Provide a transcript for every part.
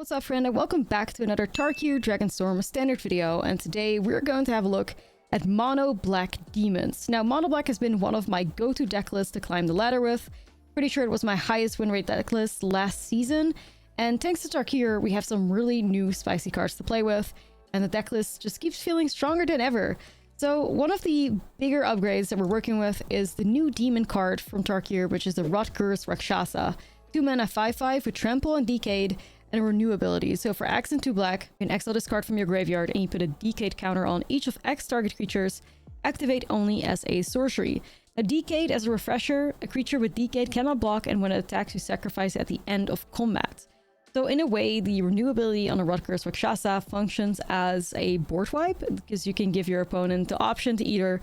What's up, friend, and welcome back to another Tarkir Dragonstorm standard video, and today we're going to have a look at Mono Black Demons. Now, Mono Black has been one of my go-to deck lists to climb the ladder with. Pretty sure it was my highest win rate deck list last season, and thanks to Tarkir, we have some really new spicy cards to play with, and the deck list just keeps feeling stronger than ever. So one of the bigger upgrades that we're working with is the new demon card from Tarkir, which is the Rutgers Rakshasa. 2 mana 5/5 with Trample and Decade, and a renew ability. So for X and 2 black, you can exile this card from your graveyard and you put a Decade counter on each of X target creatures, activate only as a sorcery. A Decade, as a refresher, a creature with Decade cannot block, and when it attacks you sacrifice at the end of combat. So in a way, the renew ability on a Rutgers Rakshasa functions as a board wipe, because you can give your opponent the option to either,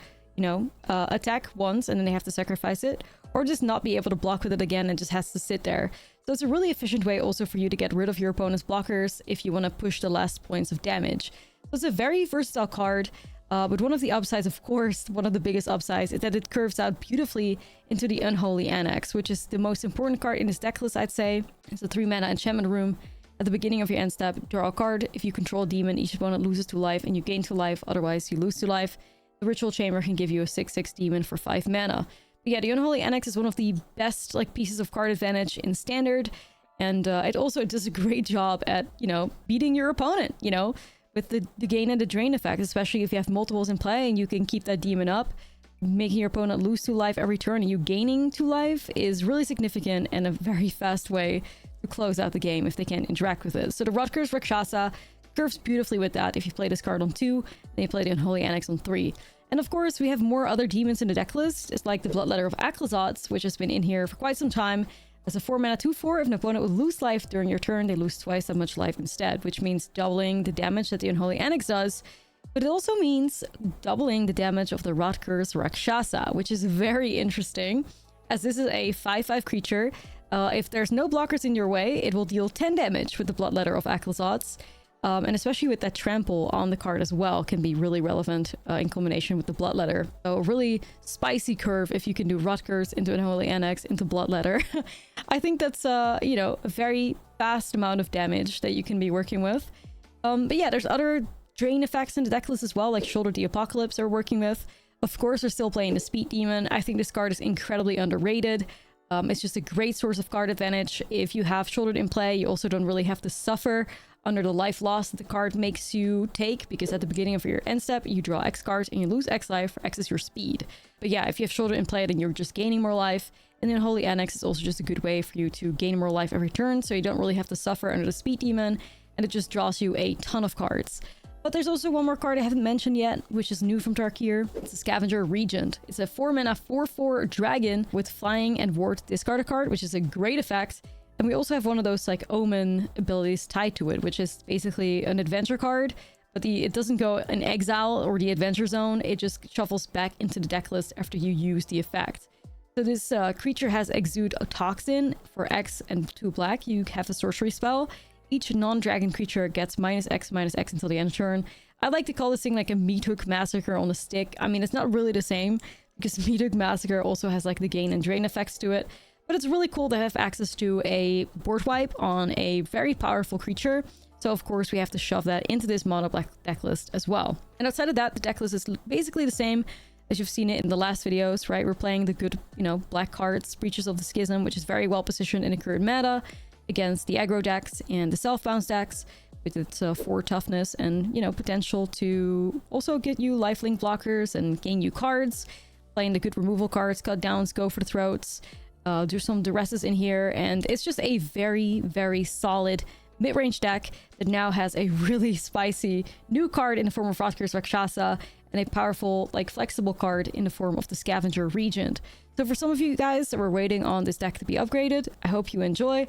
attack once and then they have to sacrifice it, or just not be able to block with it again and just has to sit there. So it's a really efficient way also for you to get rid of your opponent's blockers if you want to push the last points of damage. So it's a very versatile card, but one of the upsides, of course, one of the biggest upsides, is that it curves out beautifully into the Unholy Annex, which is the most important card in this deck list, I'd say. It's a 3 mana enchantment room. At the beginning of your end step, draw a card. If you control a demon, each opponent loses 2 life and you gain 2 life, otherwise you lose 2 life. The Ritual Chamber can give you a 6/6 demon for 5 mana. But yeah, the Unholy Annex is one of the best pieces of card advantage in Standard, and it also does a great job at, beating your opponent, with the gain and the drain effect, especially if you have multiples in play and you can keep that demon up. Making your opponent lose 2 life every turn and you gaining 2 life is really significant and a very fast way to close out the game if they can't interact with it. So the Rutgers Rakshasa curves beautifully with that. If you play this card on 2, then you play the Unholy Annex on 3. And of course, we have more other demons in the deck list. It's like the Bloodletter of Ashlizzlle, which has been in here for quite some time. As a 4 mana 2/4, if an opponent would lose life during your turn, they lose twice that much life instead, which means doubling the damage that the Unholy Annex does. But it also means doubling the damage of the Rutgers Rakshasa, which is very interesting, as this is a 5/5 creature. If there's no blockers in your way, it will deal 10 damage with the Bloodletter of Ashlizzlle. And especially with that trample on the card as well, can be really relevant in combination with the Bloodletter. So a really spicy curve if you can do Rutgers into an Unholy Annex into Bloodletter. I think that's a very fast amount of damage that you can be working with. But yeah, there's other drain effects in the deck list as well, like Shoulder the Apocalypse we're working with. Of course, we're still playing the Speed Demon. I think this card is incredibly underrated. It's just a great source of card advantage. If you have Shouldered in play, you also don't really have to suffer under the life loss that the card makes you take, because at the beginning of your end step, you draw X cards and you lose X life, for X is your speed. But yeah, if you have Shoulder in play, then you're just gaining more life. And then Holy Annex is also just a good way for you to gain more life every turn, so you don't really have to suffer under the Speed Demon, and it just draws you a ton of cards. But there's also one more card I haven't mentioned yet, which is new from Tarkir. It's the Scavenger Regent. It's a 4 mana 4/4 dragon with flying and ward discard a card, which is a great effect. And we also have one of those omen abilities tied to it, which is basically an adventure card, but it doesn't go in exile or the adventure zone. It just shuffles back into the deck list after you use the effect. So this creature has Exude a Toxin for X and 2 black. You have a sorcery spell. Each non-dragon creature gets -X until the end of turn. I like to call this thing like a Meat Hook Massacre on a stick. I mean, it's not really the same, because Meat Hook Massacre also has the gain and drain effects to it. But it's really cool to have access to a board wipe on a very powerful creature. So of course we have to shove that into this mono black deck list as well. And outside of that, the deck list is basically the same as you've seen it in the last videos, right? We're playing the good, black cards, Breaches of the Schism, which is very well positioned in the current meta against the aggro decks and the self-bounce decks with its 4 toughness and, potential to also get you lifelink blockers and gain you cards. Playing the good removal cards, cut downs, go for the throats. There's some duresses in here, and it's just a very, very solid mid-range deck that now has a really spicy new card in the form of Rutgers Rakshasa and a powerful, flexible card in the form of the Scavenger Regent. So for some of you guys that were waiting on this deck to be upgraded, I hope you enjoy.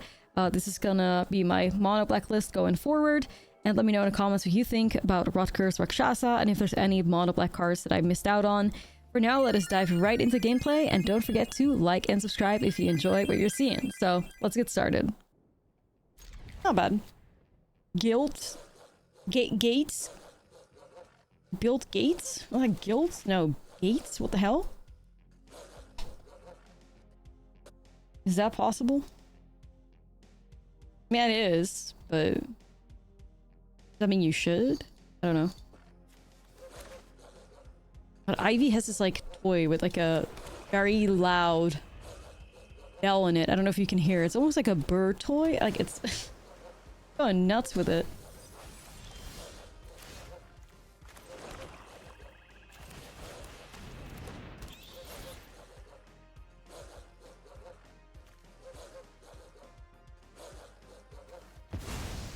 This is gonna be my mono black list going forward, and let me know in the comments what you think about Rutgers Rakshasa and if there's any mono black cards that I missed out on. For now, let us dive right into gameplay, and don't forget to like and subscribe if you enjoy what you're seeing. So, let's get started. Not bad. Guilt? Gates? Build gates? Guilt? No, gates? What the hell? Is that possible? I mean, it is, but that mean you should? I don't know. But Ivy has this like toy with like a very loud bell in it. I don't know if you can hear it. It's almost like a bird toy. Like it's going nuts with it.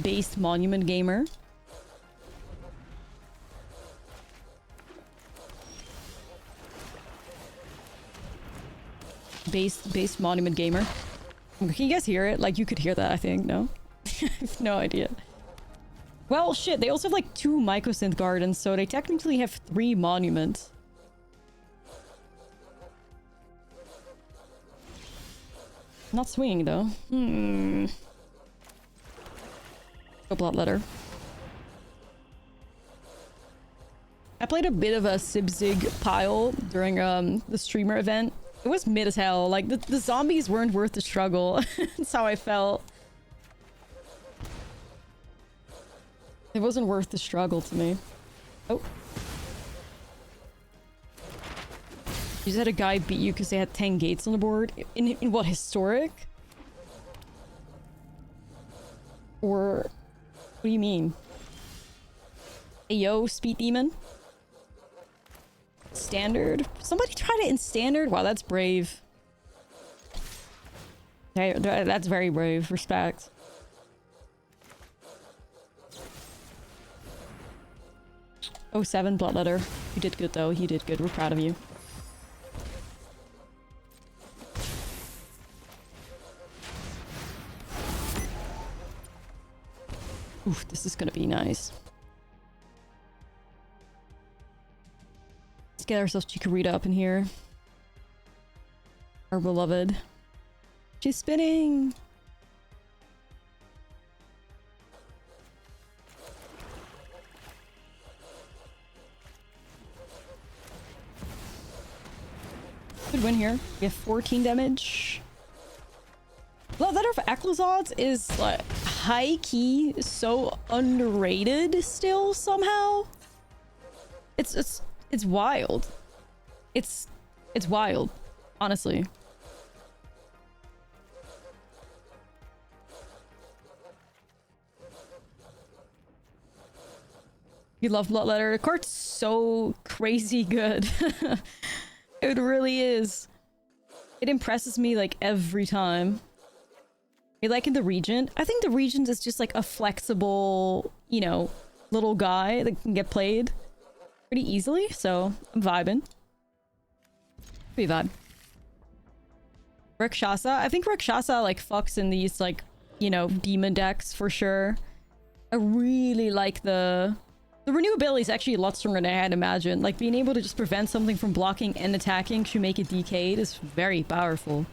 Based Monument Gamer. Based Monument Gamer. Can you guys hear it? Like, you could hear that, I think. No? I have no idea. Well, shit, they also have like 2 Mycosynth Gardens, so they technically have 3 monuments. Not swinging, though. A Bloodletter. I played a bit of a Sibzig pile during the streamer event. It was mid as hell. Like, the zombies weren't worth the struggle. That's how I felt. It wasn't worth the struggle to me. Oh. You just had a guy beat you because they had 10 gates on the board? In what, historic? Or... what do you mean? Ayo, Speed Demon? Standard? Somebody tried it in standard? Wow, that's brave. Hey, that's very brave. Respect. Oh, 7 Bloodletter. You did good, though. You did good. We're proud of you. Oof, this is gonna be nice. Let's get ourselves Chikorita up in here. Our beloved. She's spinning! Good win here. We have 14 damage. Bloodletter of Eclozods is like high-key so underrated still somehow. It's wild. It's wild, honestly. You love Bloodletter. The card's so crazy good. It really is. It impresses me like every time. You like in the Regent? I think the Regent is just like a flexible, you know, little guy that can get played pretty easily, so I'm vibing. Pretty vibe. Rakshasa? I think Rakshasa like fucks in these like, you know, demon decks for sure. I really like the renewability is actually a lot stronger than I had imagined. Like being able to just prevent something from blocking and attacking to make it decayed is very powerful.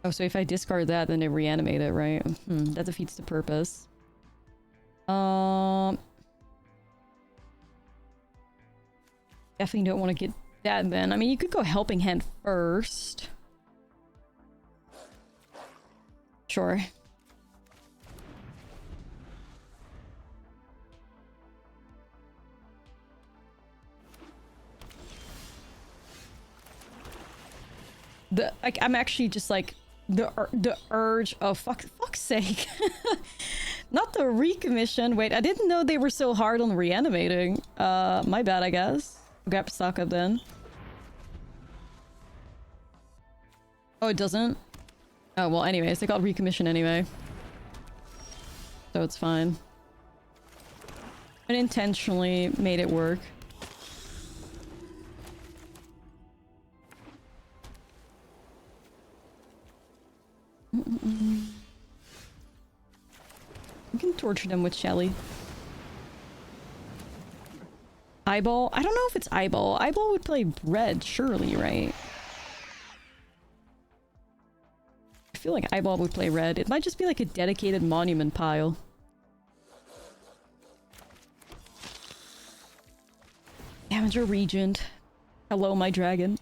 Oh, so if I discard that, then they reanimate it, right? That defeats the purpose. Definitely don't want to get that then. I mean, you could go Helping Hand first. Sure. I'm actually just like the urge of fuck's sake. Not the recommission. Wait, I didn't know they were so hard on reanimating. My bad, I guess. Grab Saka then. Oh, it doesn't? Oh, well, anyways, they got recommission anyway. So it's fine. I intentionally made it work. We can torture them with Shelly. Eyeball? I don't know if it's Eyeball. Eyeball would play red, surely, right? I feel like Eyeball would play red. It might just be like a dedicated monument pile. Damager Regent. Hello, my dragon.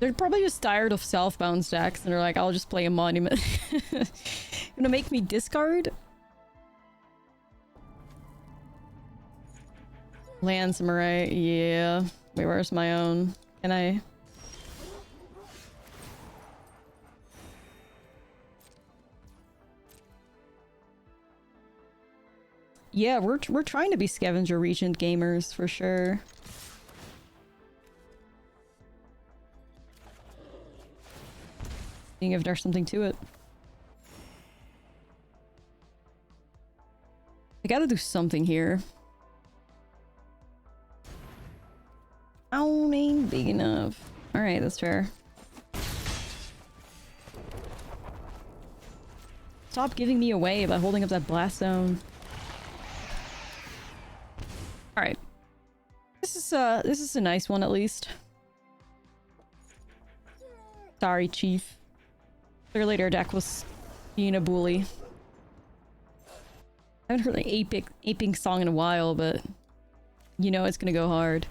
They're probably just tired of self-bound decks and they're like, I'll just play a monument. Gonna make me discard? Land Samurai, yeah. Wait, where's my own? Can I? Yeah, we're trying to be Scavenger Regent gamers for sure. Seeing if there's something to it. I gotta do something here. Own ain't big enough. Alright, that's fair. Stop giving me away by holding up that blast zone. Alright. This is a nice one at least. Sorry, Chief. Clearly their deck was being a bully. I haven't heard an aping song in a while, but you know it's gonna go hard.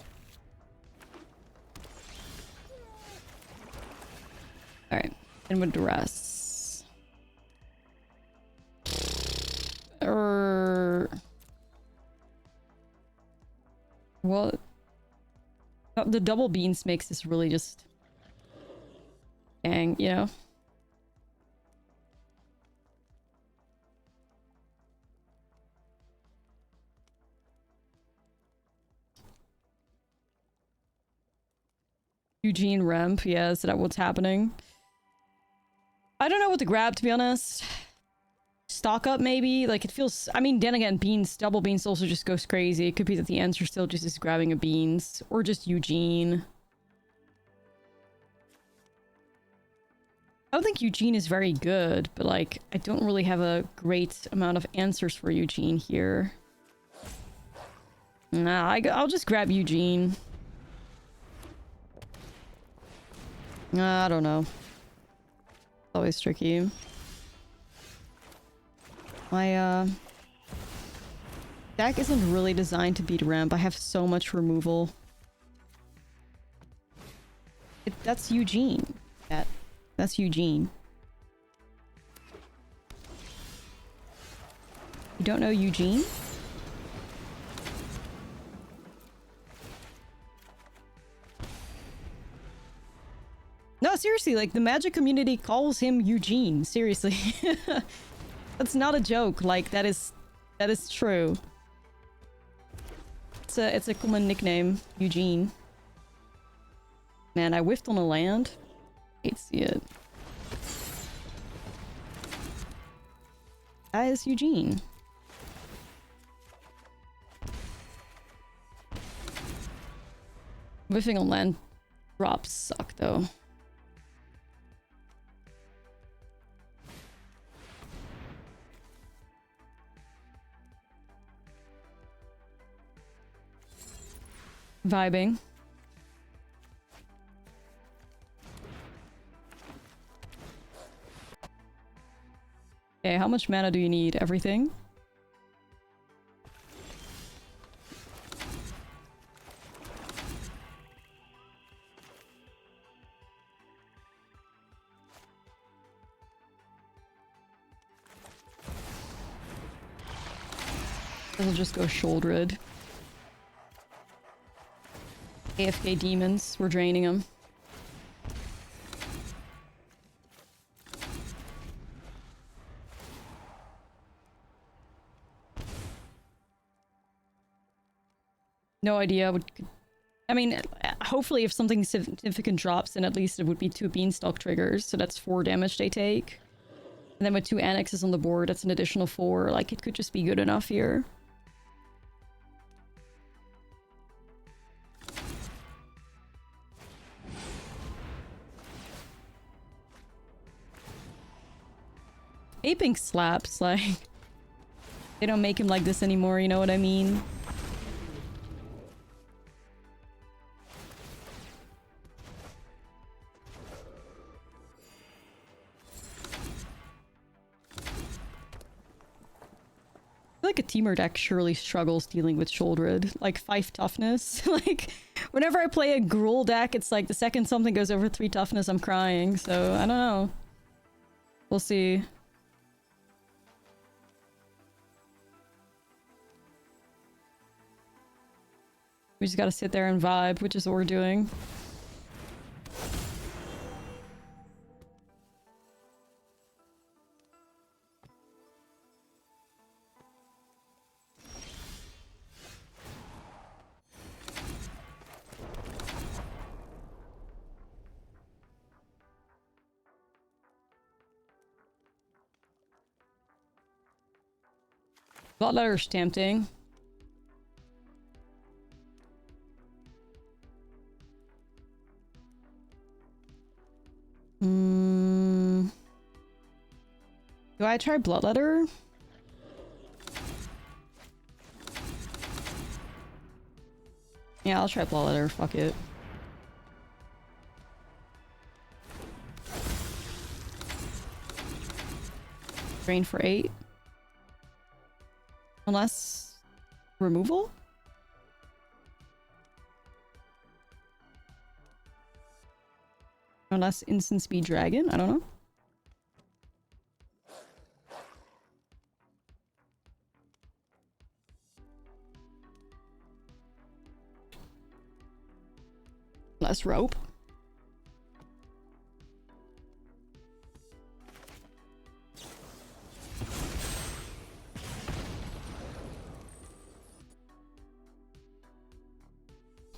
Alright, and with duress. Well, the double beans makes this really just dang, you know? Eugene Remp, yeah, is that what's happening? I don't know what to grab, to be honest. Stock up, maybe? Like, it feels... I mean, then again, beans, double beans also just goes crazy. It could be that the answer still just is grabbing a beans. Or just Eugene. I don't think Eugene is very good, but, like, I don't really have a great amount of answers for Eugene here. Nah, I'll just grab Eugene. I don't know. It's always tricky. My, deck isn't really designed to beat ramp. I have so much removal. That's Eugene. That's Eugene. You don't know Eugene? No, seriously, like, the Magic community calls him Eugene. Seriously. That's not a joke. Like, that is true. It's a common nickname, Eugene. Man, I whiffed on a land. Hate to see it. That is Eugene. Whiffing on land drops suck, though. Vibing. Okay, how much mana do you need? Everything? I'll just go shouldered. AFK demons, we're draining them. No idea. I mean, hopefully if something significant drops, then at least it would be 2 beanstalk triggers, so that's 4 damage they take. And then with 2 annexes on the board, that's an additional 4. Like, it could just be good enough here. Aping slaps, like... They don't make him like this anymore, you know what I mean? like a teamer deck surely struggles dealing with Sheoldred. Like 5 toughness. Like, whenever I play a Gruul deck, it's like the second something goes over 3 toughness, I'm crying. So, I don't know. We'll see. We just gotta sit there and vibe, which is what we're doing. Bloodletter's tempting. Do I try Bloodletter? Yeah, I'll try Bloodletter. Fuck it. Drain for 8. Unless... removal? Unless instant speed dragon? I don't know. Less rope.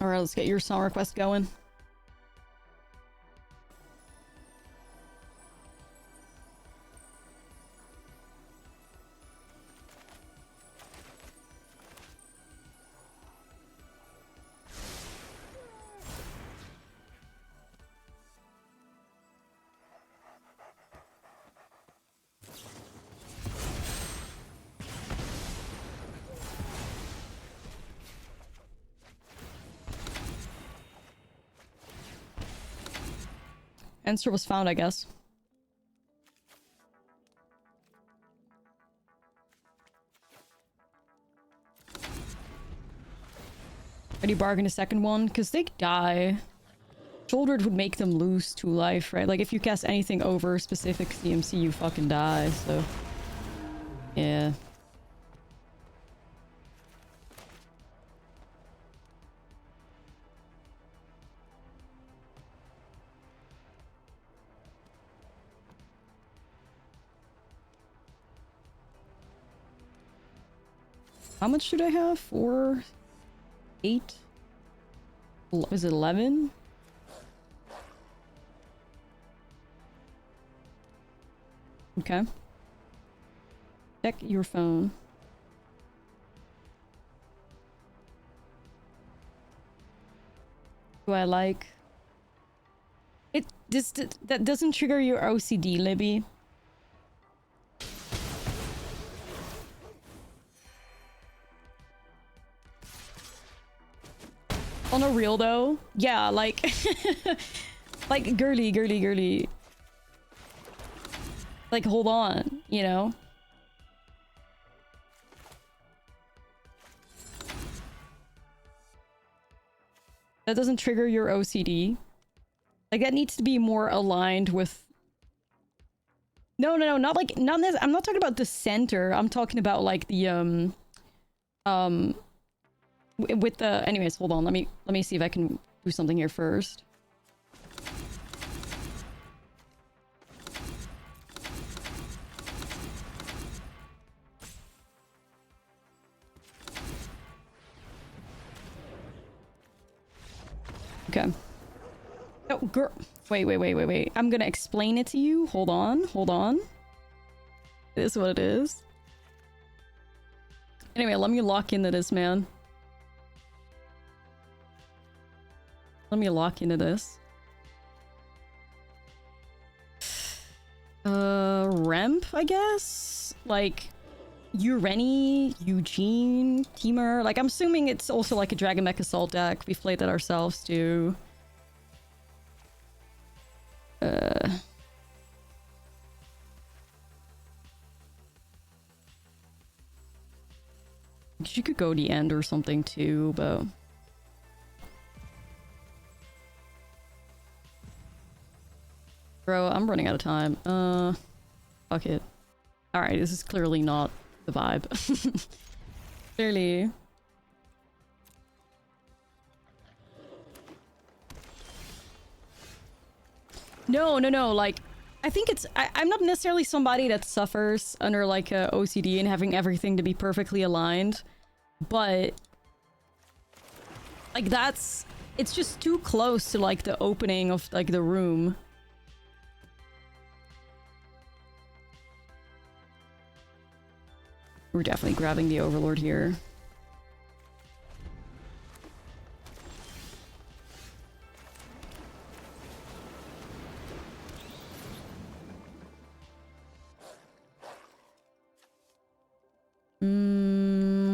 Alright, let's get your song request going. Answer was found, I guess. Ready bargain a second one? Because they die. Sheoldred would make them lose 2 life, right? Like, if you cast anything over specific CMC, you fucking die, so... yeah. How much should I have? 4... 8? Is it 11? Okay. Check your phone. Do I like... that doesn't trigger your OCD, Libby. On a real though, yeah, like... like, girly. Like, hold on, you know? That doesn't trigger your OCD. Like, that needs to be more aligned with... No, not like... not this. I'm not talking about the center. I'm talking about, like, the, with the... anyways, hold on. Let me see if I can do something here first. Okay. Oh, girl. Wait. I'm gonna explain it to you. Hold on. It is what it is. Anyway, let me lock into this, man. Let me lock into this. Remp, I guess? Like, Ureni, Eugene, Teamer. Like, I'm assuming it's also like a Dragon Mech Assault deck. We've played that ourselves, too. She could go the end or something too, but... Bro, I'm running out of time. Fuck it. Alright, this is clearly not the vibe. Clearly. No, like, I think it's... I'm not necessarily somebody that suffers under, like, a OCD and having everything to be perfectly aligned, but... Like, that's... It's just too close to, like, the opening of, like, the room. We're definitely grabbing the Overlord here.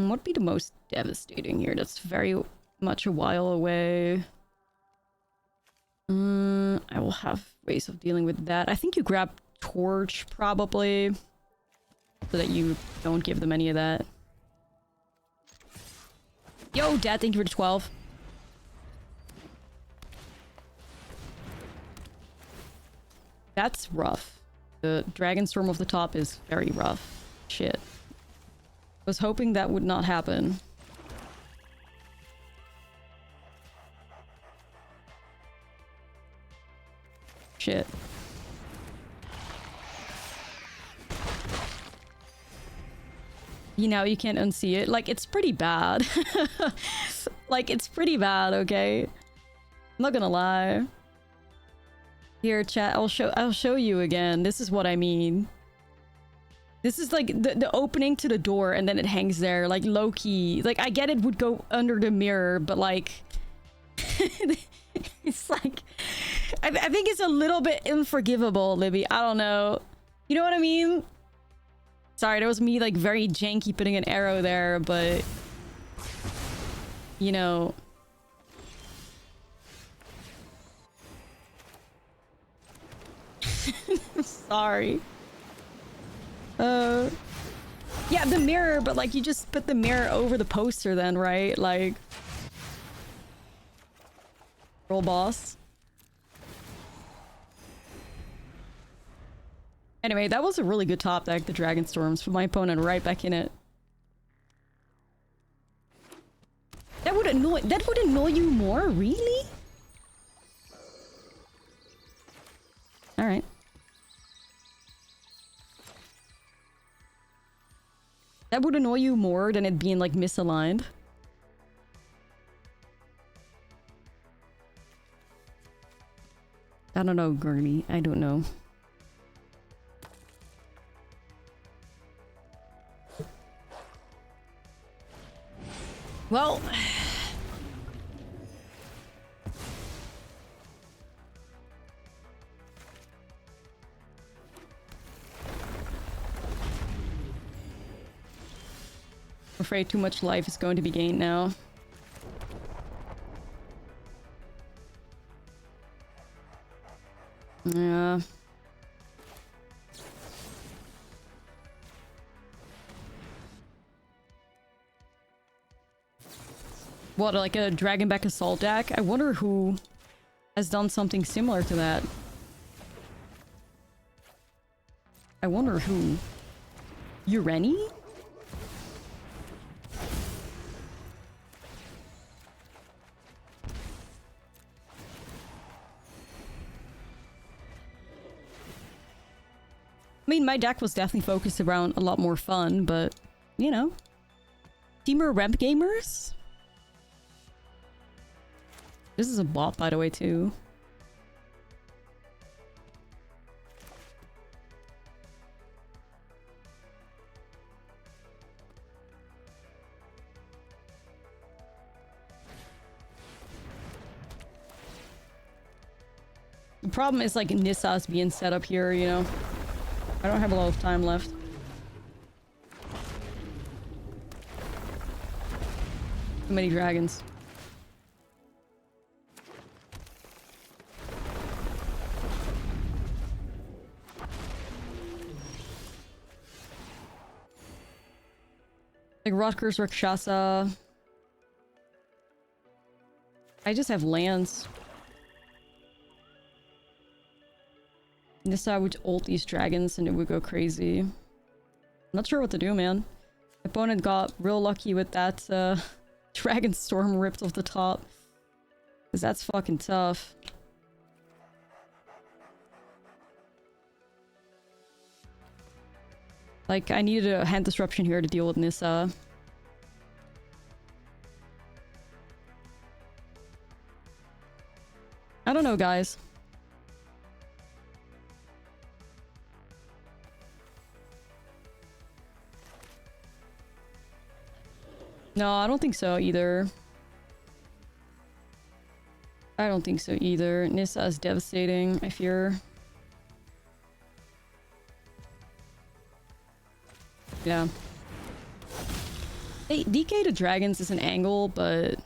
What'd be the most devastating here? That's very much a while away. I will have ways of dealing with that. I think you grab Torch, probably. So that you don't give them any of that. Yo, Dad, thank you for the 12. That's rough. The Dragon Storm off the top is very rough. Shit. I was hoping that would not happen. Shit. You know, you can't unsee it. Like, it's pretty bad. Like, it's pretty bad, okay? I'm not gonna lie. Here, chat, I'll show you again. This is what I mean. This is like the opening to the door and then it hangs there, like low-key. Like, I get it would go under the mirror, but like... it's like... I think it's a little bit unforgivable, Libby. I don't know. You know what I mean? Sorry, that was me, like, very janky putting an arrow there, but... You know... Sorry. Yeah, the mirror, but, like, you just put the mirror over the poster then, right? Like... Roll boss. Anyway, that was a really good top deck, the Dragon Storms. Put my opponent right back in it. That would annoy you more? Really? Alright. That would annoy you more than it being, like, misaligned. I don't know, Gurney. I don't know. Well... I'm afraid too much life is going to be gained now. Yeah. What, like a Dragonback Assault deck? I wonder who has done something similar to that. I wonder who. Ureni? I mean, my deck was definitely focused around a lot more fun, but, you know. Teamer Rep Gamers? This is a bot, by the way, too. The problem is, like, Nissa's being set up here, you know? I don't have a lot of time left. Too many dragons. Like Rutgers, Rakshasa. I just have lands. Nissa would ult these dragons and it would go crazy. Not sure what to do, man. Opponent got real lucky with that Dragon Storm ripped off the top. Because that's fucking tough. Like, I needed a hand disruption here to deal with Nissa. I don't know, guys. No, I don't think so either. I don't think so either. Nissa is devastating, I fear. Yeah. Hey, DK to dragons is an angle, but...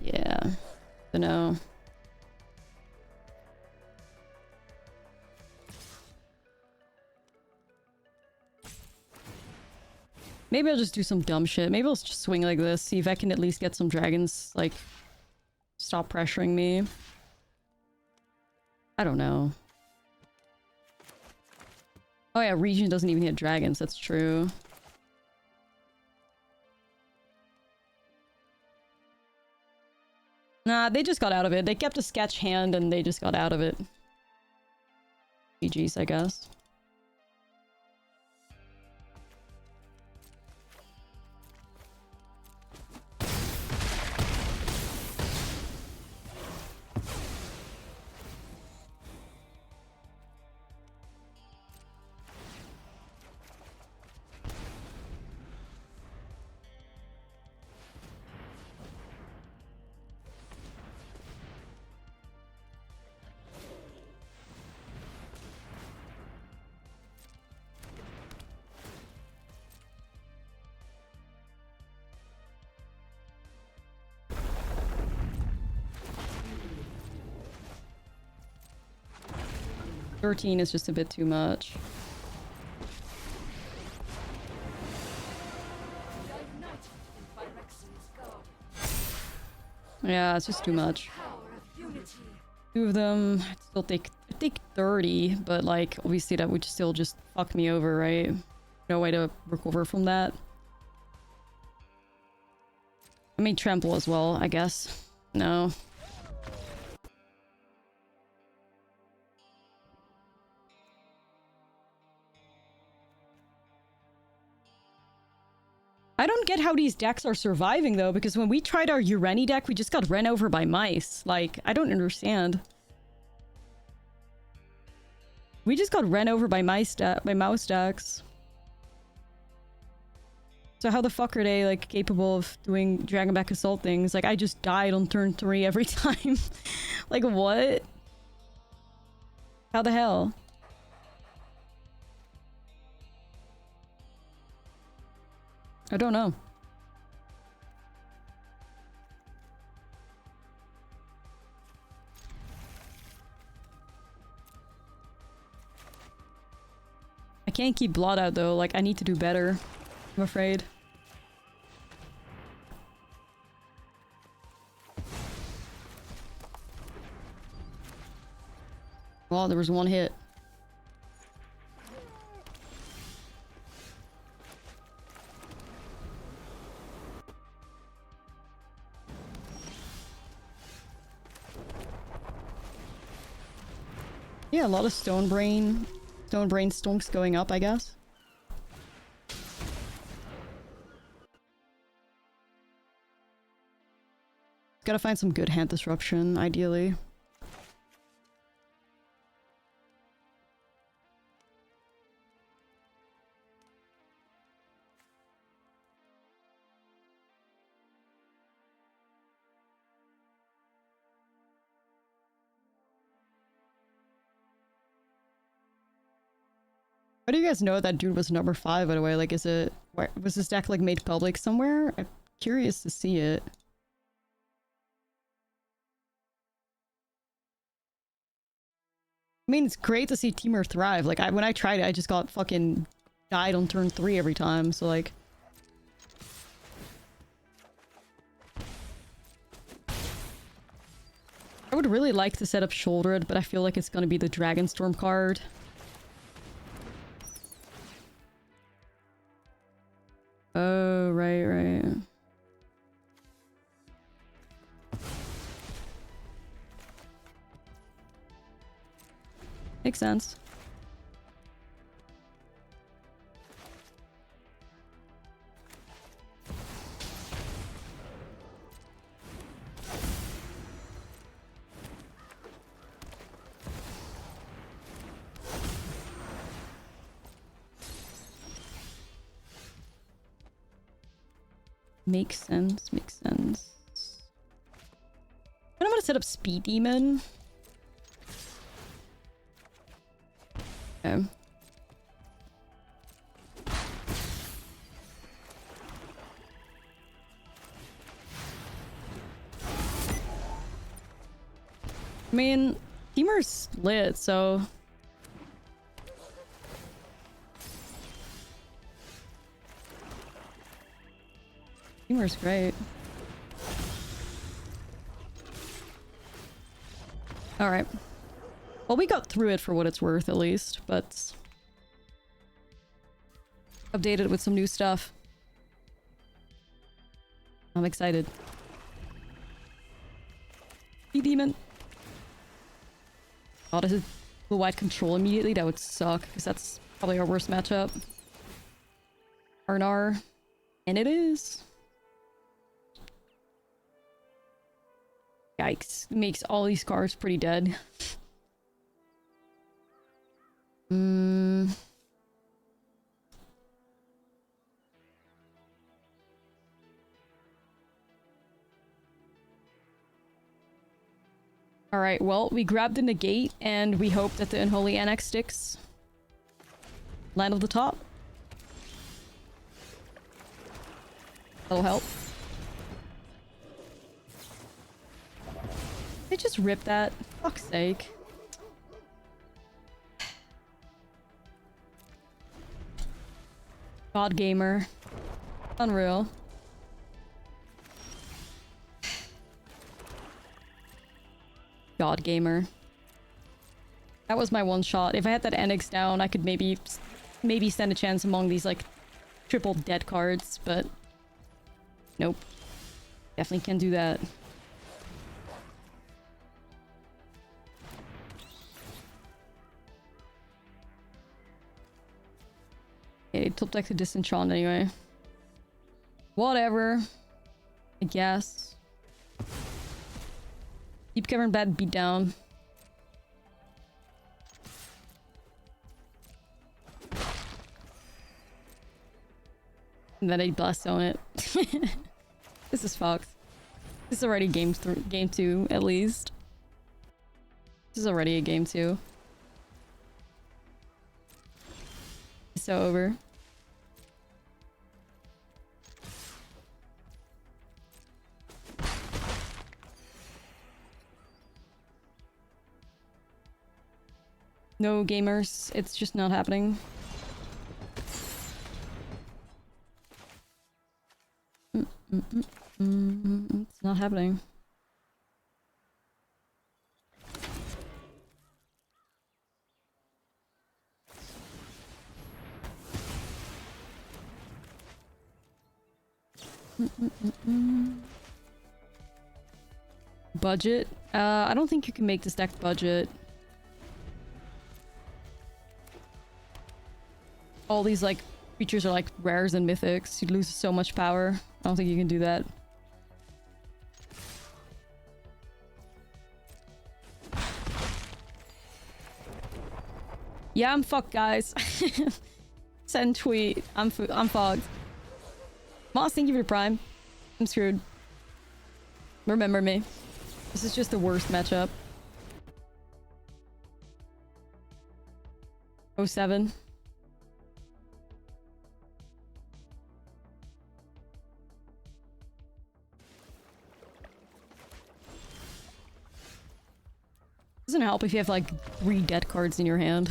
yeah. Dunno. Maybe I'll just do some dumb shit. Maybe I'll just swing like this, see if I can at least get some dragons, like, stop pressuring me. I don't know. Oh yeah, region doesn't even hit dragons, that's true. Nah, they just got out of it. They kept a sketch hand and they just got out of it. GG's, I guess. $13 is just a bit too much. Yeah, it's just too much. Two of them, I'd still take 30, but like obviously that would still just fuck me over, right? No way to recover from that. I mean trample as well, I guess. No. I don't get how these decks are surviving though, because when we tried our Ureni deck, we just got run over by mice. Like, I don't understand. We just got run over by mouse decks. So how the fuck are they, like, capable of doing Dragonback Assault things? Like, I just died on turn 3 every time. Like, what? How the hell? I don't know. I can't keep Blood out though, like I need to do better, I'm afraid. Well, there was one hit. Yeah, a lot of Stone Brain stonks going up, I guess. Gotta find some good hand disruption, ideally. How do you guys know that dude was number 5, by the way? Like, is it... was this deck, like, made public somewhere? I'm curious to see it. I mean, it's great to see Teamer thrive. Like, when I tried it, I just got fucking died on turn 3 every time, so like... I would really like to set up Shouldered, but I feel like it's gonna be the Dragonstorm card. Oh, right. Makes sense. Makes sense. And I'm gonna set up Speed Demon. Okay. I mean, Teamer's lit, so... Teamer's great. Alright. Well, we got through it for what it's worth, at least, but... updated with some new stuff. I'm excited. Demon. Oh, does it blue-white control immediately? That would suck, because that's probably our worst matchup. R&R. And it is. Yikes. Makes all these cards pretty dead. Alright, well, we grabbed the negate, and we hope that the Unholy Annex sticks. Land of the top. That'll help. They just ripped that. Fuck's sake. God Gamer. Unreal. God Gamer. That was my one shot. If I had that Annex down, I could maybe stand a chance among these, like, triple dead cards, but... nope. Definitely can't do that. Okay, top deck to Disenchant anyway. Whatever. I guess. Keep Cavern Bat beat down. And then I blast zone it. This is fucked. This is already game 2, at least. This is already a game 2. It's so over. No gamers, it's just not happening. It's not happening. Budget? I don't think you can make this deck budget. All these, like, creatures are, like, rares and mythics. You'd lose so much power. I don't think you can do that. Yeah, I'm fucked, guys. Send tweet. I'm fogged. Moss, thank you for the prime. I'm screwed. Remember me. This is just the worst matchup. 07. Doesn't help if you have like 3 dead cards in your hand.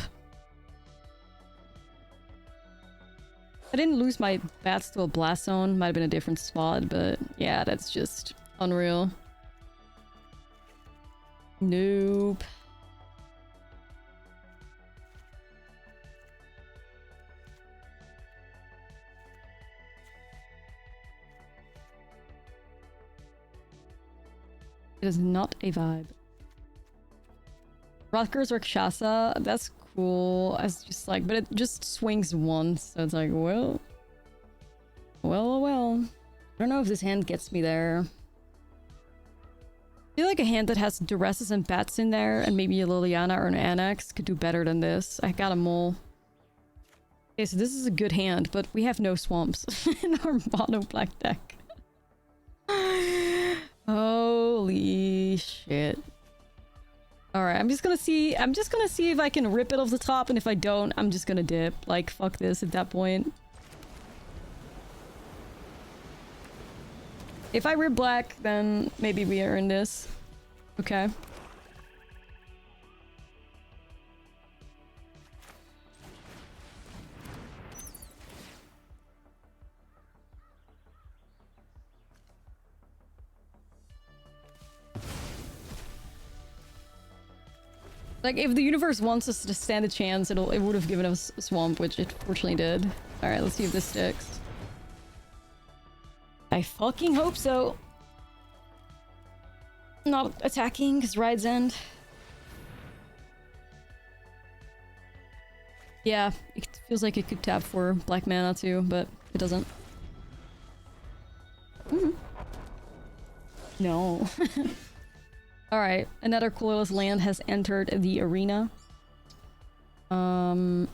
I didn't lose my bats to a blast zone. Might have been a different spot, but yeah, that's just unreal. Nope. It is not a vibe. Rutgers Rakshasa, that's cool. It's just like, but it just swings once, so it's like, well. I don't know if this hand gets me there. I feel like a hand that has Duresses and Bats in there, and maybe a Liliana or an Annex could do better than this. I got a mole. Okay, so this is a good hand, but we have no swamps in our mono black deck. Holy shit. Alright, I'm just gonna see if I can rip it off the top, and if I don't, I'm just gonna dip. Like, fuck this at that point. If I rip black, then maybe we are in this. Okay. Like, if the universe wants us to stand a chance, it would have given us a swamp, which it fortunately did. Alright, let's see if this sticks. I fucking hope so. Not attacking, because Ride's End. Yeah, it feels like it could tap for black mana too, but it doesn't. No. Alright, another colorless land has entered the arena. Damn.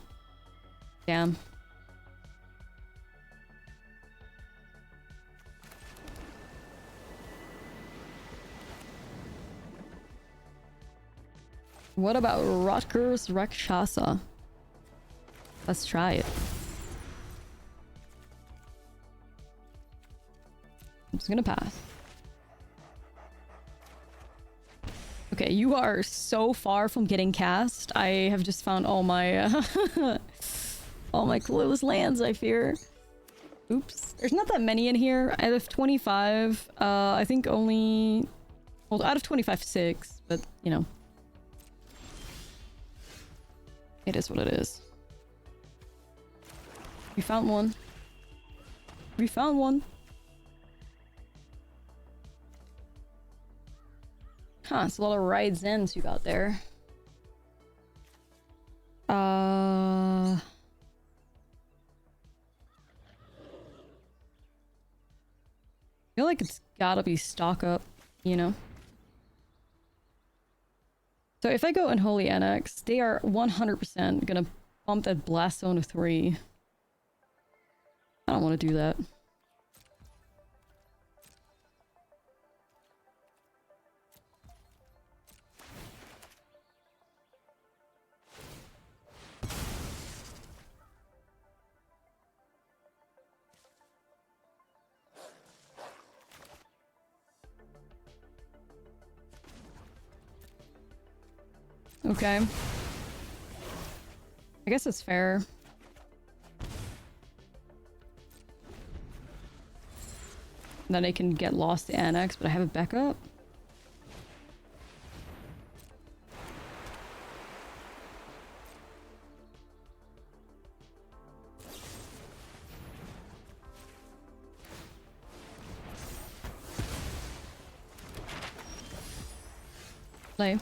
What about Rutgers Rakshasa? Let's try it. I'm just gonna pass. Okay, you are so far from getting cast. I have just found all my all my clueless lands, I fear. Oops. There's not that many in here. Out of 25, I think only... Well, out of 25, 6, but, you know. It is what it is. We found one. We found one. Huh, it's a lot of Ride's Ends you got there. I feel like it's gotta be stock up, you know? So if I go Unholy Annex, they are 100% gonna bump that Blast Zone to 3. I don't want to do that. Okay. I guess it's fair. Then I can get lost to Annex, but I have a backup. Play.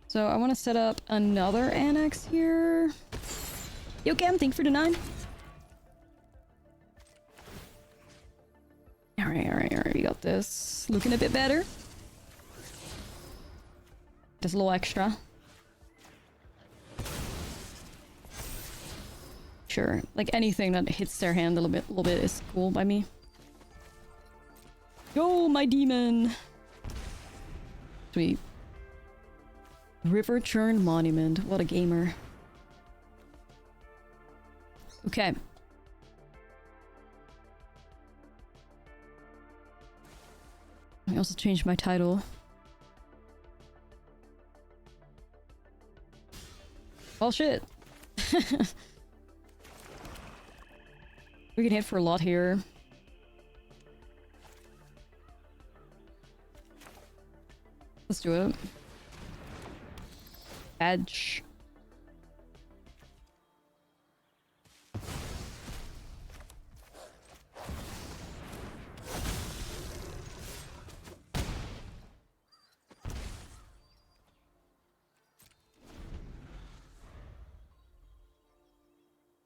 So I want to set up another Annex here. Yo, Cam, thank you for the 9. Alright, we got this. Looking a bit better. Just a little extra. Sure, like anything that hits their hand a little bit is cool by me. Yo, my demon! Sweet. River Churn Monument. What a gamer. Okay. I also changed my title. Well, shit. We can hit for a lot here. Let's do it. Badge.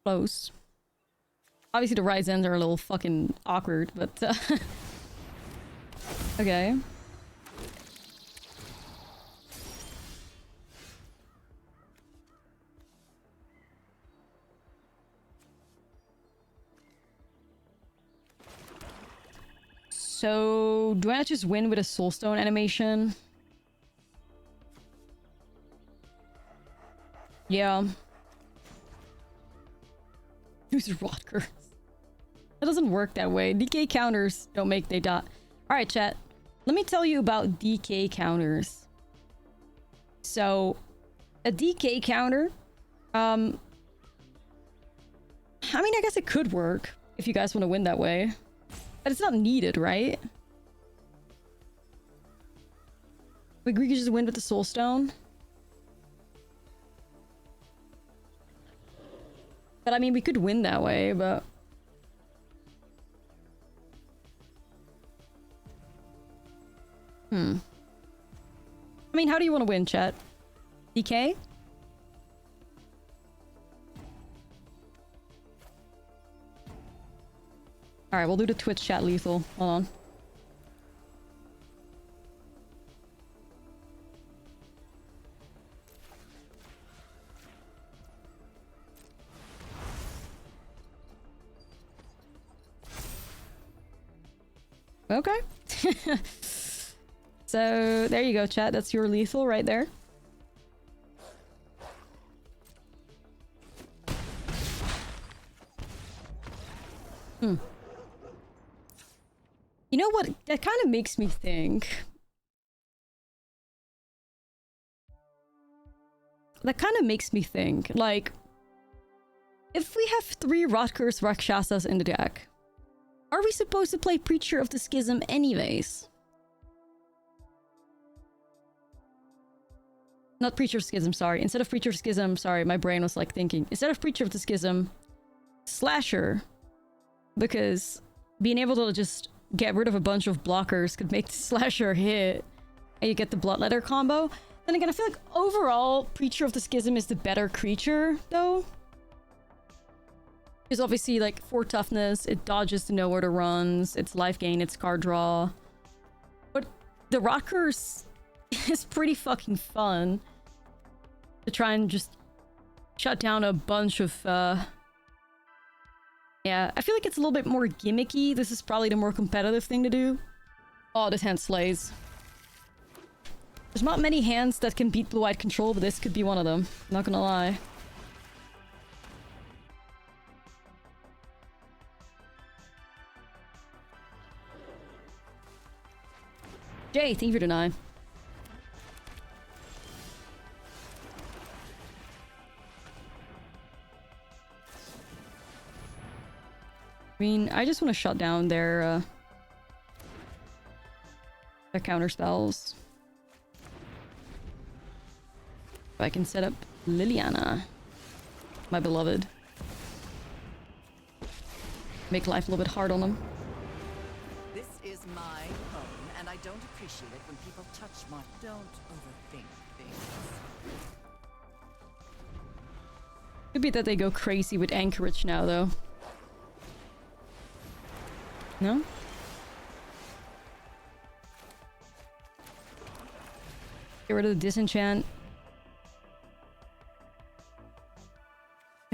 Close. Obviously the rise ends are a little fucking awkward, but okay. So, do I not just win with a soulstone animation? Yeah. Use Rodker. That doesn't work that way. DK counters don't make they dot. Alright, chat. Let me tell you about DK counters. So, a DK counter, I mean, I guess it could work if you guys want to win that way. But it's not needed, right? We could just win with the soulstone. But I mean, we could win that way, but... I mean, how do you want to win, chat? DK? Alright, we'll do the Twitch chat lethal. Hold on. Okay. So, there you go, chat. That's your lethal right there. You know what? That kind of makes me think. Like, if we have 3 Rotgers Rakshasas in the deck, are we supposed to play Preacher of the Schism anyways? Not Preacher of Schism, sorry. Instead of Preacher of Schism, sorry, my brain was like thinking. Instead of Preacher of the Schism, Slasher. Because being able to just get rid of a bunch of blockers could make the Slasher hit. And you get the Bloodletter combo. Then again, I feel like overall, Preacher of the Schism is the better creature, though. Because obviously, like, 4 toughness, it dodges to know where to runs, it's life gain, it's card draw. But the Rotgers is pretty fucking fun. To try and just shut down a bunch of, yeah, I feel like it's a little bit more gimmicky. This is probably the more competitive thing to do. Oh, this hand slays. There's not many hands that can beat Blue-White Control, but this could be one of them. Not gonna lie. Jay, thank you for the 9. I mean, I just want to shut down their counter spells. If I can set up Liliana, my beloved. Make life a little bit hard on them. This is my home, and I don't appreciate it when people touch my... Don't overthink things. Could be that they go crazy with Anchorage now, though. No? Get rid of the disenchant.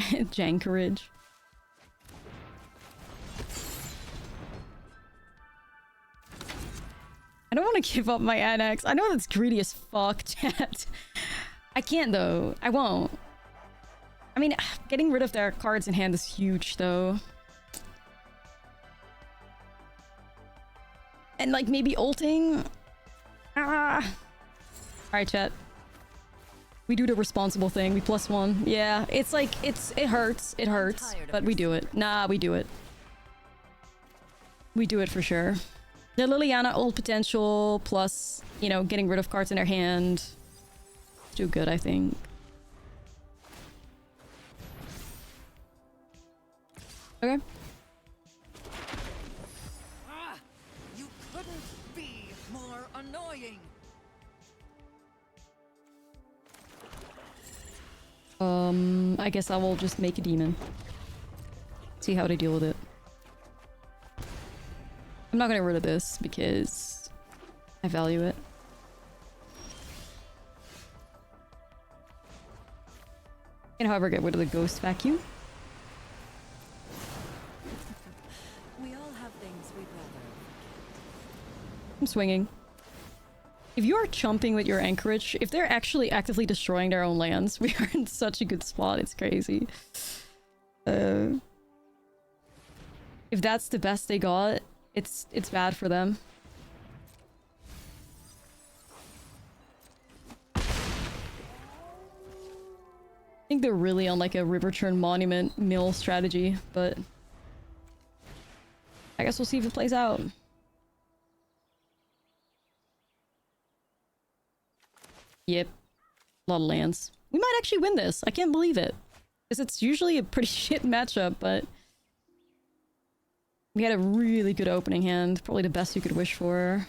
Jankerage. I don't want to give up my annex. I know that's greedy as fuck, chat. I can't, though. I won't. I mean, getting rid of their cards in hand is huge, though. And, like, maybe ulting? Ah. Alright, chat. We do the responsible thing. We +1. Yeah, it's like, it hurts. It hurts. But we do it. Nah, we do it. We do it for sure. The Liliana ult potential plus, you know, getting rid of cards in their hand. Too good, I think. Okay. Ah, you couldn't be more annoying. I guess I will just make a demon. See how they deal with it. I'm not gonna get rid of this because I value it. Can, however, get rid of the ghost vacuum. We all have things we'd rather. I'm swinging. If you are chomping with your anchorage, if they're actually actively destroying their own lands, we are in such a good spot. It's crazy. If that's the best they got, it's bad for them. I think they're really on like a River Churn Monument mill strategy, but I guess we'll see if it plays out. Yep. A lot of lands. We might actually win this. I can't believe it. Because it's usually a pretty shit matchup, but we had a really good opening hand. Probably the best you could wish for.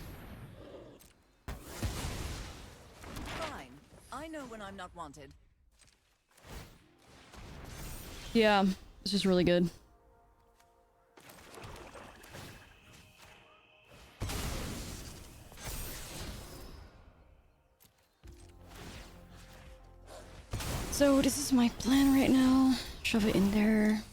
Fine. I know when I'm not wanted. Yeah, it's just really good. So this is my plan right now. Shove it in there.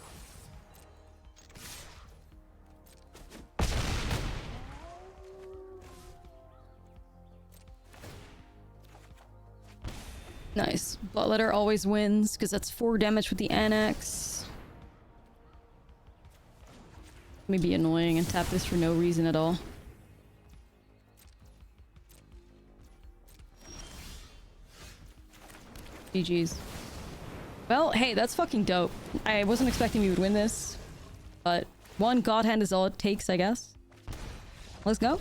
Nice. Bloodletter always wins because that's 4 damage with the annex. Let me be annoying and tap this for no reason at all. GG's. Well, hey, that's fucking dope. I wasn't expecting we would win this, but one god hand is all it takes, I guess. Let's go.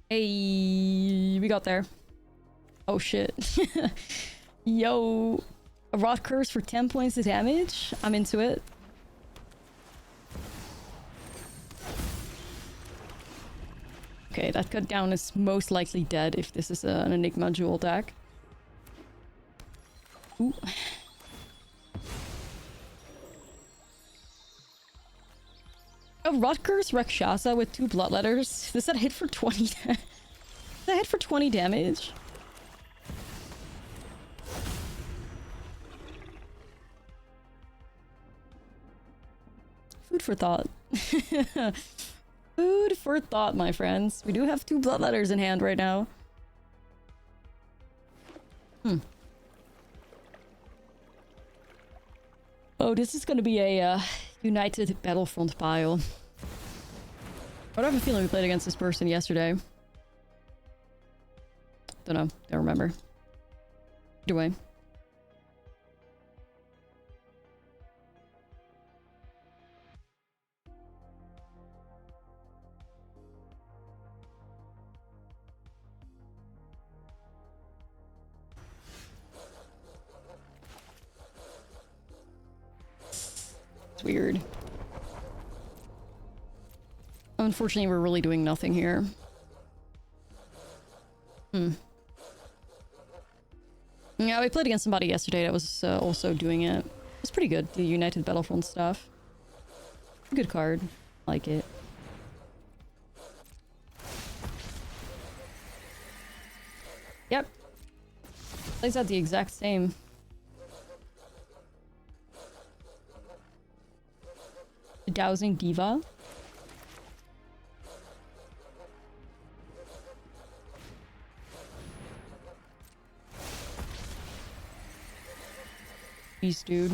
Hey, we got there. Oh shit. Yo, a rot curse for 10 points of damage? I'm into it. Okay, that cut down is most likely dead if this is an Enigma jewel attack. Ooh. A Rutgers Rakshasa with 2 bloodletters. Does that hit for 20? Does that hit for 20 damage? Food for thought. Food for thought, my friends. We do have 2 bloodletters in hand right now. Oh, this is gonna be a United Battlefront pile. I have a feeling we played against this person yesterday. Don't know. Don't remember. Either way. It's weird. Unfortunately, we're really doing nothing here. Yeah, we played against somebody yesterday that was also doing it. It was pretty good, the United Battlefront stuff. Good card. Like it. Yep. Plays out the exact same. The Dowsing Diva. Peace, dude.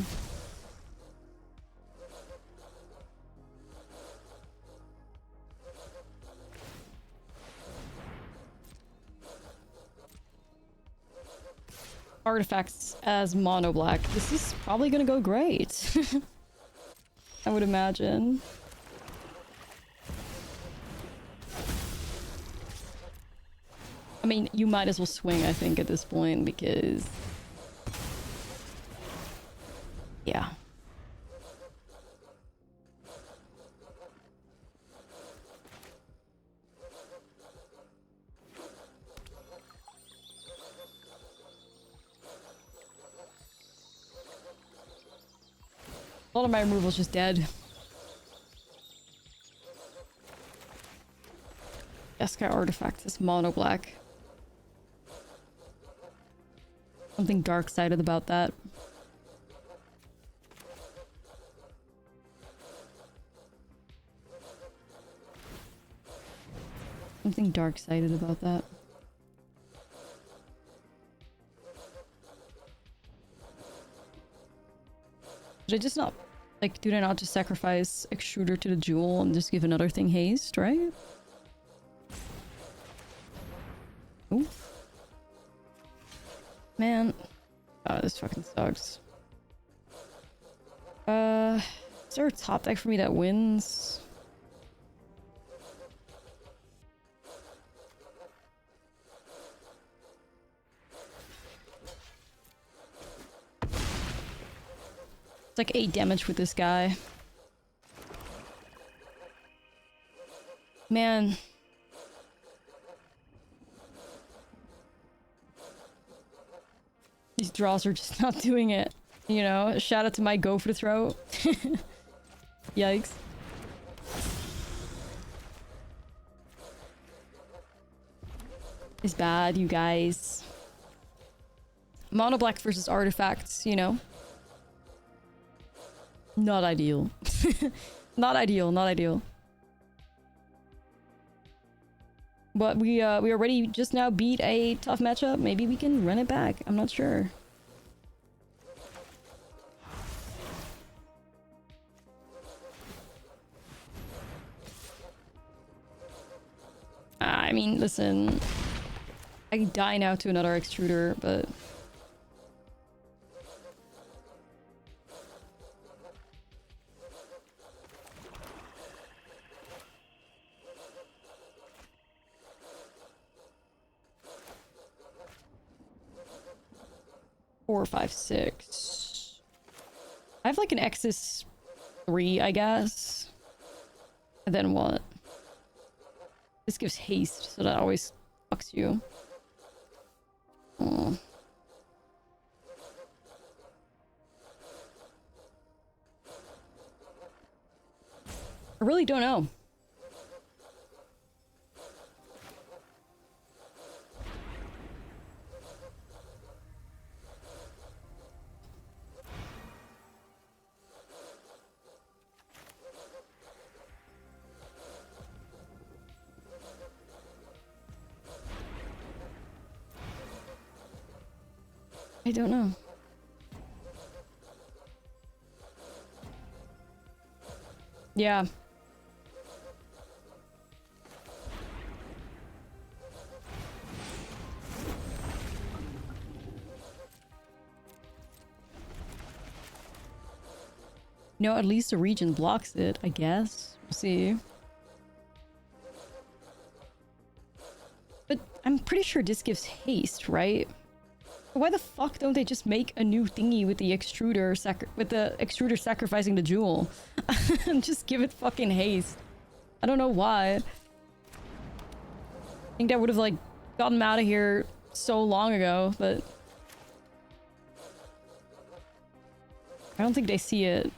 artifacts as mono black, this is probably gonna go great. I would imagine. I mean, you might as well swing, I think, at this point, because... yeah. A lot of my removal's just dead. Jeskai artifact is mono black. Something dark-sided about that. Something dark-sided about that. Did I just not... like, did I not just sacrifice Extruder to the Jewel and just give another thing haste, right? Ooh. Man. Oh, this fucking sucks. Is there a top deck for me that wins? It's like 8 damage with this guy. Man. These draws are just not doing it. You know, shout out to my go for the throat. Yikes. It's bad, you guys. Mono black versus artifacts, you know. Not ideal. Not ideal, not ideal. But we already just now beat a tough matchup. Maybe we can run it back. I'm not sure. I mean, listen. I can die now to another extruder, but... 4, 5, 6. I have like an X's 3, I guess. And then what? This gives haste, so that always fucks you. Oh. I really don't know. I don't know. Yeah. No, at least the region blocks it, I guess. We'll see. But I'm pretty sure this gives haste, right? Why the fuck don't they just make a new thingy with the extruder sacrificing the jewel? And just give it fucking haste. I don't know why. I think that would have like gotten them out of here so long ago, but I don't think they see it.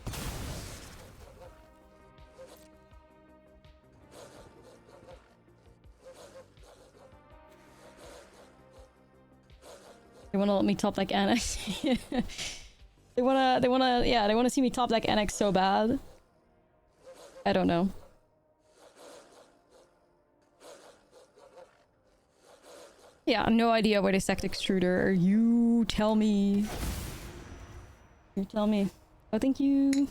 They want to let me top deck Annex. They want to see me top deck Annex so bad. I don't know. Yeah, no idea why they sacked Extruder. You tell me. You tell me. Oh, thank you.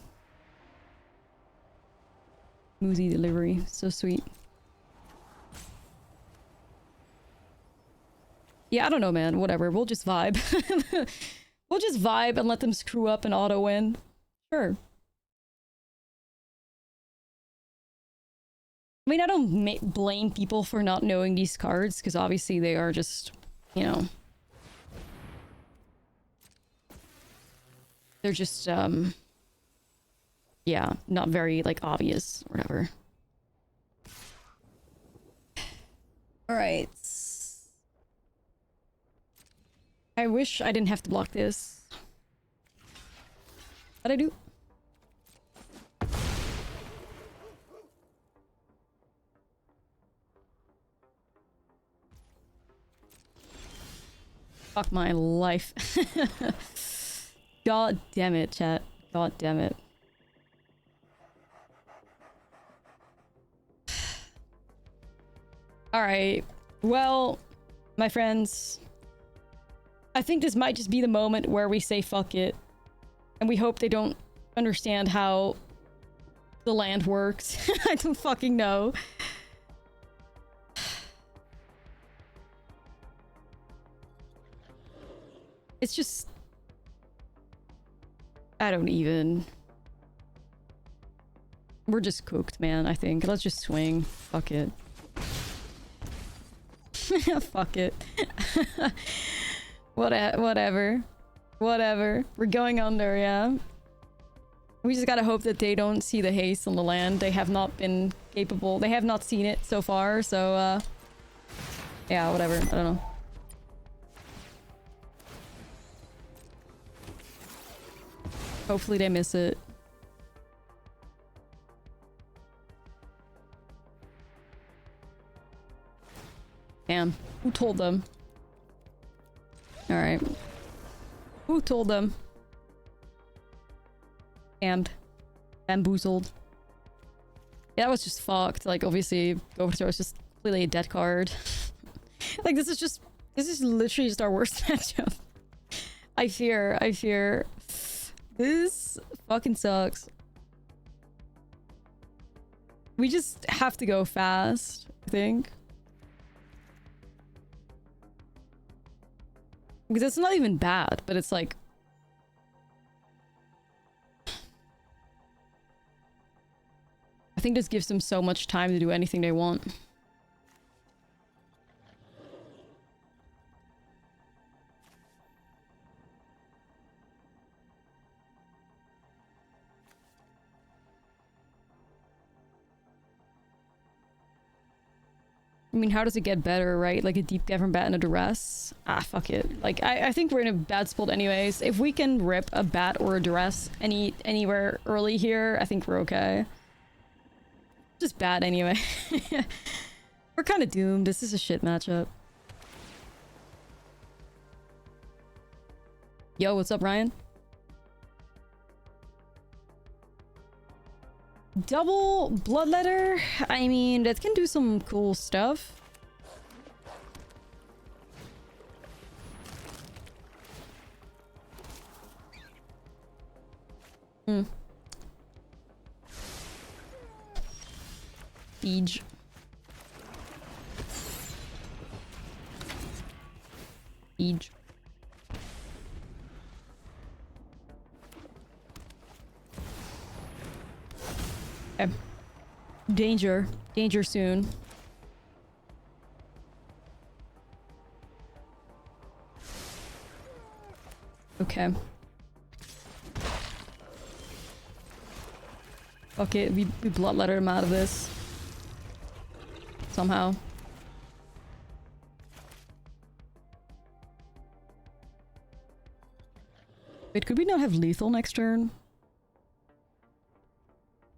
Smoothie delivery. So sweet. Yeah, I don't know, man. Whatever. We'll just vibe. We'll just vibe and let them screw up and auto win. Sure. I mean, I don't blame people for not knowing these cards, because obviously they are just, you know... They're just, yeah, not very, like, obvious or whatever. Alright. I wish I didn't have to block this. But I do. Fuck my life. God damn it, chat. God damn it. Alright. Well, my friends, I think this might just be the moment where we say fuck it. And we hope they don't understand how the land works. I don't fucking know. It's just... I don't even... We're just cooked, man, I think. Let's just swing. Fuck it. Fuck it. Whatever. Whatever. We're going under, yeah? We just gotta hope that they don't see the haste on the land. They have not been capable. They have not seen it so far, so, yeah, whatever. I don't know. Hopefully they miss it. Damn. Who told them? Alright. Who told them? And bamboozled. Yeah, that was just fucked. Like, obviously, Overthrow is just completely a dead card. Like, this is literally just our worst matchup. I fear. This fucking sucks. We just have to go fast, I think. Because it's not even bad, but it's like... I think this gives them so much time to do anything they want. I mean, how does it get better, right? Like a deep Cavern Bat and a Duress? Ah, fuck it. Like, I think we're in a bad spot anyways. If we can rip a Bat or a Duress anywhere early here, I think we're okay. Just bad anyway. We're kind of doomed. This is a shit matchup. Yo, what's up, Ryan? Double Bloodletter? I mean, that can do some cool stuff. Siege. Siege. Okay. Danger. Danger soon. Okay. Fuck it, we bloodletter him out of this. Somehow. Wait, could we not have lethal next turn?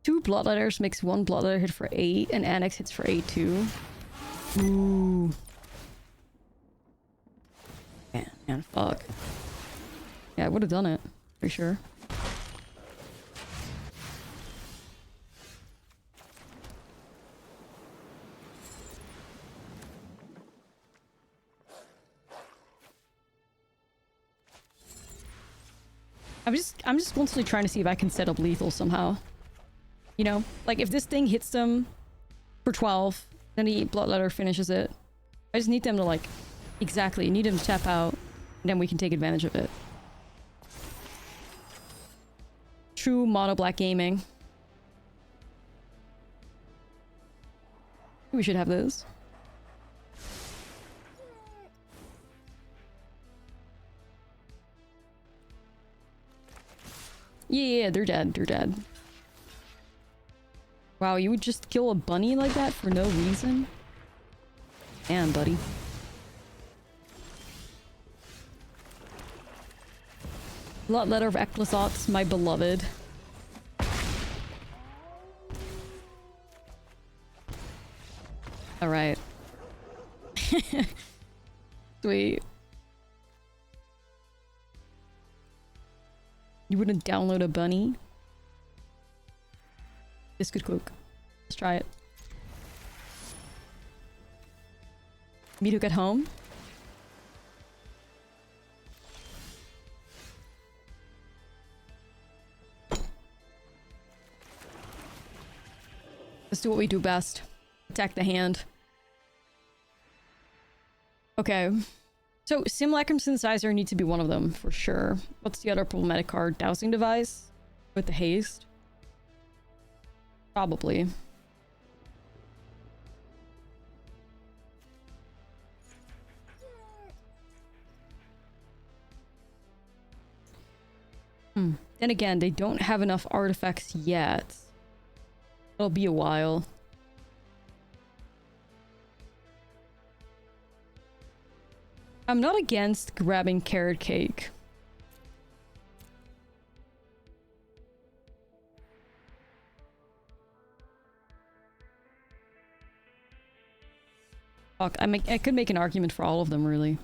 2 bloodletters makes 1 bloodletter hit for 8 and Annex hits for 8 too. Ooh. Man, fuck. Yeah, I would have done it. For sure. I'm just constantly trying to see if I can set up lethal somehow. You know? Like, if this thing hits them for 12, then the bloodletter finishes it. I just need them to, like, Exactly, you need him to tap out, and then we can take advantage of it. True mono black gaming. We should have those. Yeah, they're dead. They're dead. Wow, you would just kill a bunny like that for no reason? Damn, buddy. Lot letter of Ecclesots, my beloved. Alright. Sweet. You wouldn't download a bunny? This could cook. Let's try it. Me to get home? Let's do what we do best. Attack the hand. Okay. So, Simulacrum Synthesizer needs to be one of them, for sure. What's the other problematic card? Dowsing Device? With the haste? Probably. Then again, they don't have enough artifacts yet. It'll be a while. I'm not against grabbing Carrot Cake. Fuck, I could make an argument for all of them, really.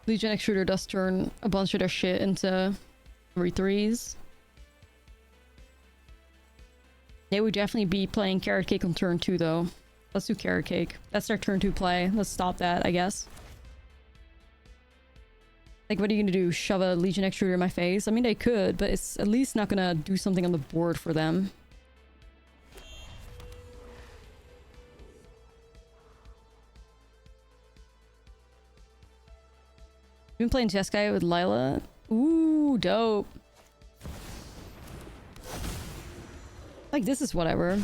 Legion Extruder does turn a bunch of their shit into 3/3s. They would definitely be playing Carrot Cake on turn 2, though. Let's do Carrot Cake. That's their turn 2 play. Let's stop that, I guess. Like, what are you gonna do? Shove a Legion Extruder in my face? I mean, they could, but it's at least not gonna do something on the board for them. Been playing Jeskai with Lila. Ooh, dope. Like, this is whatever.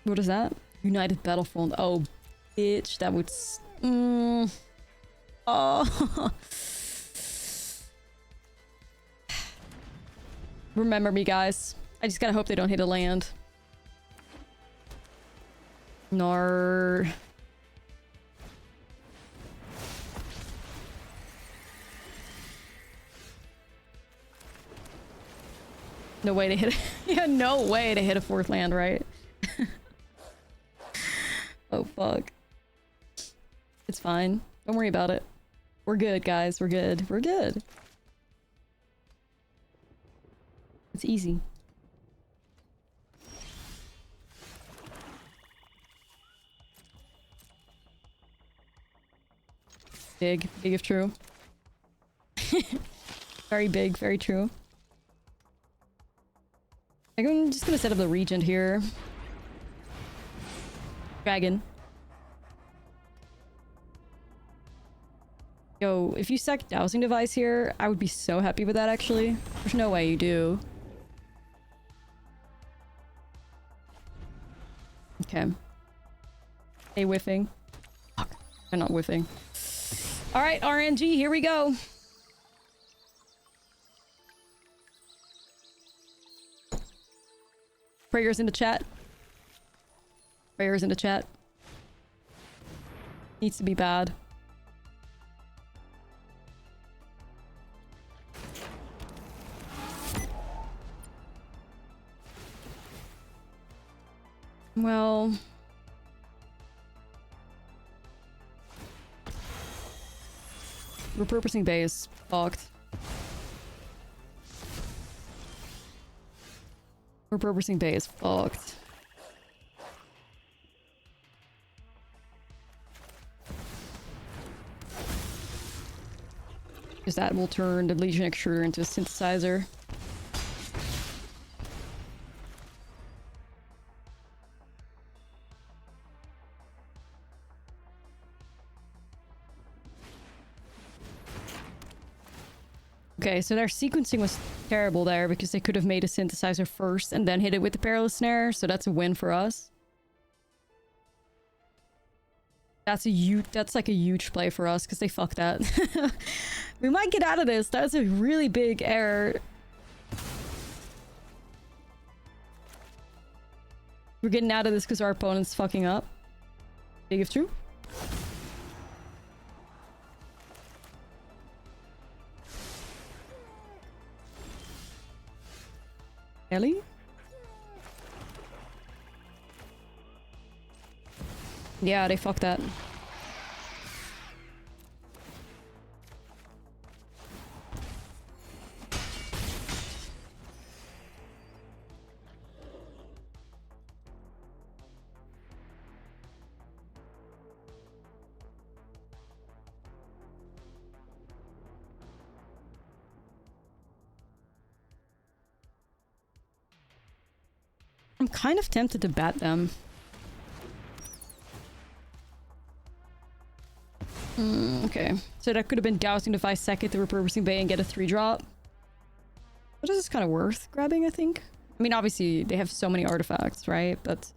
What is that? United Battlefront. Oh, bitch. That would... Oh. Remember me, guys. I just gotta hope they don't hit a land. Nar. No way to hit it. Yeah, no way to hit a 4th land, right? Oh, fuck. It's fine. Don't worry about it. We're good, guys. We're good. We're good. It's easy. Big. Big if true. Very big. Very true. I'm just gonna set up the Regent here. Dragon. Yo, if you sack Dowsing Device here, I would be so happy with that, actually. There's no way you do. Okay. Hey, whiffing. Fuck. I'm not whiffing. Alright, RNG, here we go. Prayers in the chat. Prayers in the chat. Needs to be bad. Well... repurposing bay is fucked. Repurposing bay is fucked. Because that will turn the Legion Extruder into a synthesizer. Okay, so their sequencing was terrible there because they could have made a synthesizer first and then hit it with the perilous snare, so that's a win for us. That's like a huge play for us because they fucked that. We might get out of this. That's a really big error. We're getting out of this because our opponent's fucking up. Big if true. Ellie? Yeah, they fucked that. I'm kind of tempted to bat them. Okay, so that could have been Dousing Device second to Repurposing Bay and get a 3-drop. But this is kind of worth grabbing, I think. I mean, obviously, they have so many artifacts, right? But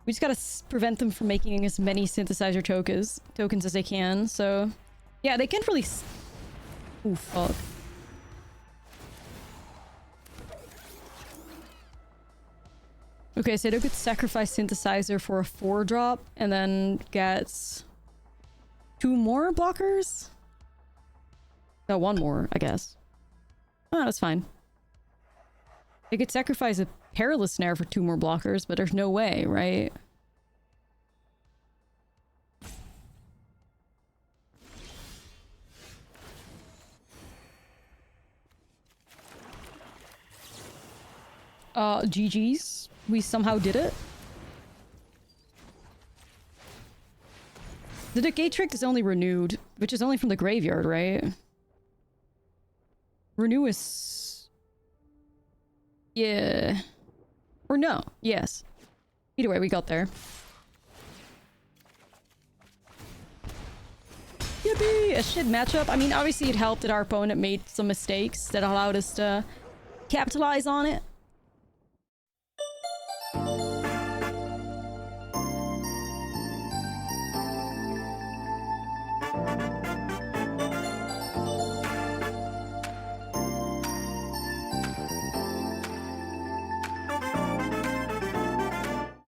we just gotta prevent them from making as many synthesizer tokens as they can, so... Yeah, they can't really... Ooh, fuck. Okay, so they could sacrifice Synthesizer for a 4-drop and then get 2 more blockers? No, 1 more, I guess. Oh, that's fine. They could sacrifice a Perilous Snare for 2 more blockers, but there's no way, right? GG's. We somehow did it. The Decay Trick is only renewed, which is only from the graveyard, right? Renew is... Yeah. Or no. Yes. Either way, we got there. Yippee! A shit matchup. I mean, obviously it helped that our opponent made some mistakes that allowed us to capitalize on it.